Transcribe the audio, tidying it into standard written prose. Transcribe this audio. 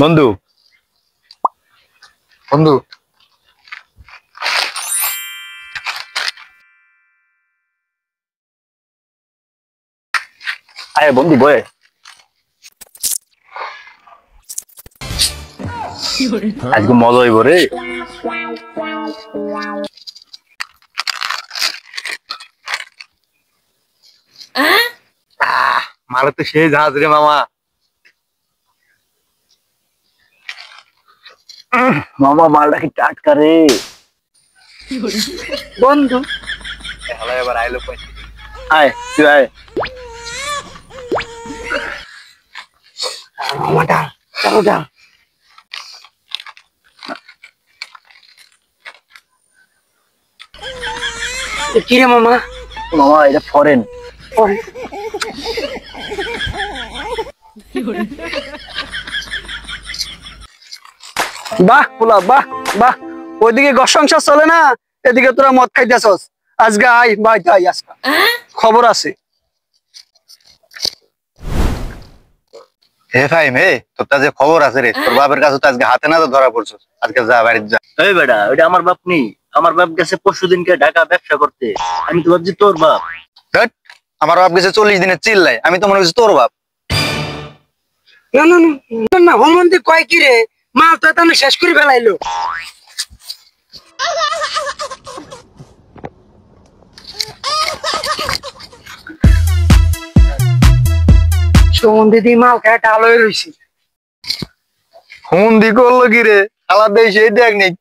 বন্ধু বন্ধু আরে বন্ধু বয়ে আজকে মজা হইব রে। মারা তো সেই জাহাজ রে মামা। মামা মালটা কি টাটকা রে বন্ধু। হ্যালো এবার আইলো আয় তুই আয় মামাটা চলো যা। কি রে মামা? মামা এটা ফরেন। বাহ পোলা বাহ বাহ, ওইদিকে ঘর সংসার চলে না, এদিকে তোরা মদ খাইতেছস। আজকে আই ভাই তাই আজকে খবর আছে। হে ভাই মে তোর যে খবর আছে রে, তোর বাপের কাছে তো আজকে হাতে না তো ধরা পড়ছস। আজকে যা বাড়ি যা। এই বেটা ওইটা আমার বাপ নেই, আমার বাপ গেছে পরশুদিনকে ঢাকা ব্যবসা করতে। আমি তো ভাবছি তোর বাপ। আমার বাপ গেছে 40 দিনের চিল্লাই, আমি তো মনে করছি তোর বাপ। না না না না, হোমন্দি কয় কি রে, মাল তো এত শেষ করে ফেলাইলো। সুমন্দি দি মাল খায় টাল হয়ে রইছি। হুমন্দি করলো কি রে, আলাদা সেই দেখ নেই